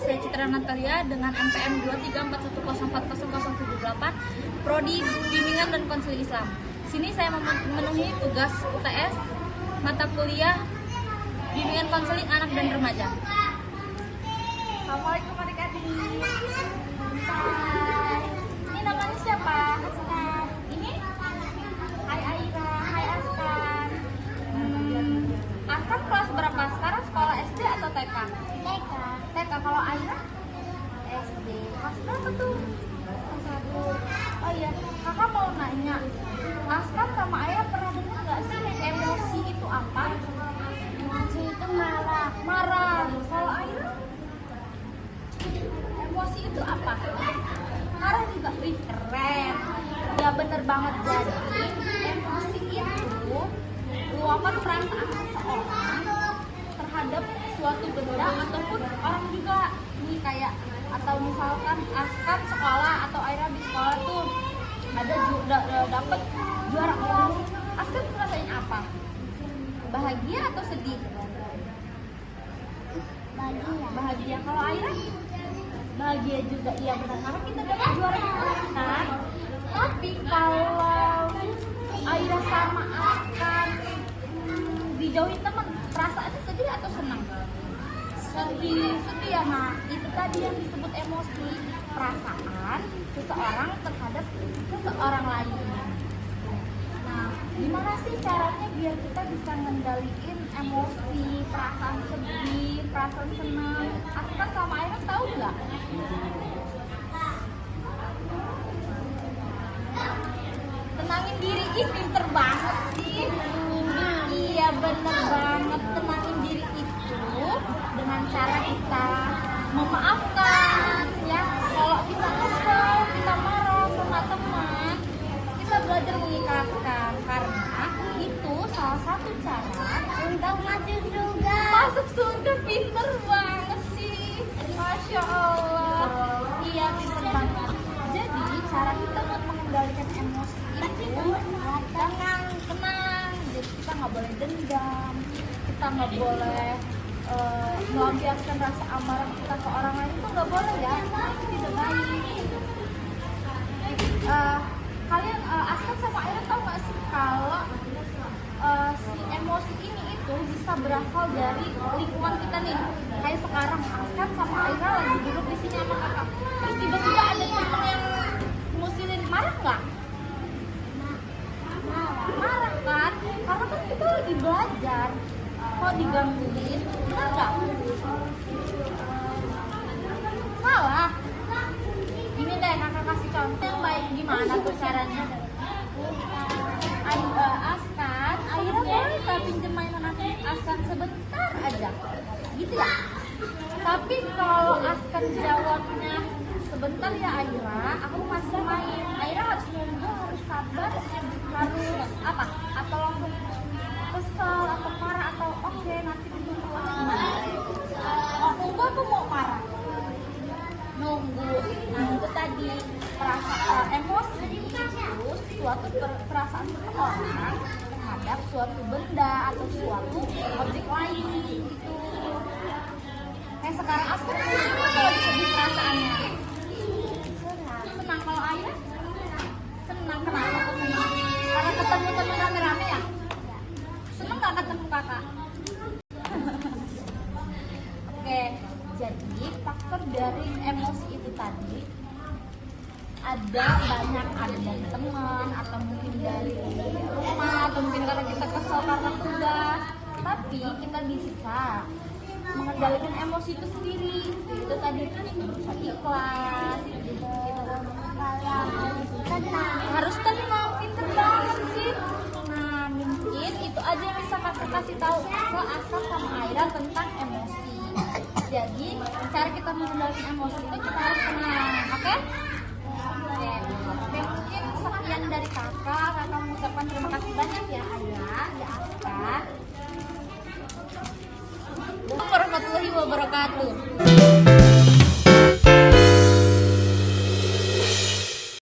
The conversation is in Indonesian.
saya Citra Natalia dengan NPM 23410400078, Prodi Bimbingan dan Konseling Islam. Sini saya memenuhi tugas UTS mata kuliah Bimbingan Konseling Anak dan Remaja. Assalamualaikum adik-adik. Hai. Ini namanya siapa? Askan. Ini? Hai Aira. Hai Askan. Askan kelas berapa sekarang? Sekolah SD atau TK? TK. TK. Kalau Aira? SD. Kelas berapa tuh? Kelas 1. Oh iya, kakak mau nanya. Askan sama Aira pernah dengar nggak sih emosi itu apa? Emosi itu marah. Marah. Kalau Aira? Emosi itu apa? Marah juga. Wih, keren. Ya bener banget. Jadi emosi itu luapan perasaan seseorang terhadap suatu benda ataupun orang juga. Nih kayak, atau misalkan Askan sekolah atau Aira di sekolah tuh ada dapet juara kelas. Askan ngerasain apa? Bahagia atau sedih? Bahagia. Kalau Aira? Bahagia juga. Iya benar, karena kita dapat juara kelas kan. Tapi kalau Aira sama Askan dijauhin teman, perasaannya sedih atau senang? Sedih ya. Nah, itu tadi yang disebut emosi, perasaan seseorang terhadap seseorang lain. Nah, gimana sih caranya biar kita bisa ngendaliin emosi, perasaan sedih, perasaan senang? Askan sama Aira tahu nggak? Tenangin diri, pinter banget sih. Iya bener banget, tenangin diri itu dengan cara kita memaafkan ya. Kalau kita kesel, kita marah sama teman, kita belajar mengikhlaskan, karena itu salah satu cara untuk masuk surga. Masuk surga, pinter banget sih, Masya Allah. Iya pinter banget. Jadi cara kita buat mengendalikan emosi itu tenang. Jadi kita nggak boleh dendam, kita nggak boleh melampiaskan rasa amarah kita ke orang lain, itu nggak boleh ya, itu tidak baik. Kalian Askan sama Aira tahu nggak sih kalau si emosi ini itu bisa berasal dari lingkungan kita nih. Kayak sekarang Askan sama Aira lagi duduk di sini sama kakak, terus tiba-tiba ada teman yang musilin, marah nggak? Marah kan? Karena kan kita lagi belajar. Kok digangguin? Enggak. Salah. Ini deh kakak kasih contoh yang baik. Gimana tuh caranya? Askan, Aira boleh gak pinjem mainan Askan sebentar aja? Gitu ya? Tapi kalau Askan jawabnya sebentar ya Aira, aku masih main. Aira harus nunggu, harus sabar, harus apa? Atau langsung kesel atau marah atau oke nanti ditunggu atau gimana? Oh, nunggu apa mau marah? Nunggu. Nah itu tadi perasaan emosi itu suatu perasaan seseorang terhadap suatu benda atau suatu objek lain gitu. Kayak sekarang Askan kalau sedih perasaannya senang. Kalau Ayah senang. Kenapa tuh senang? Karena ketemu teman rame-rame ya? Senang gak ketemu kakak? Oke, jadi faktor dari emosi itu tadi ada banyak, ada dari teman atau mungkin dari rumah atau mungkin karena kita kesel karena tugas. Tapi kita bisa mengendalikan emosi itu sendiri. Itu tadi bisa ikhlas, gitu. Harus tenang, pinter banget sih. Nah mungkin itu aja yang bisa kakak kasih tahu ke Askan sama Aira tentang emosi. Jadi cara kita mengendalikan emosi itu kita harus tenang, oke? Oke, mungkin sekian dari kakak mengucapkan terima kasih banyak ya Aira, ya Askan. Warahmatullahi wabarakatuh.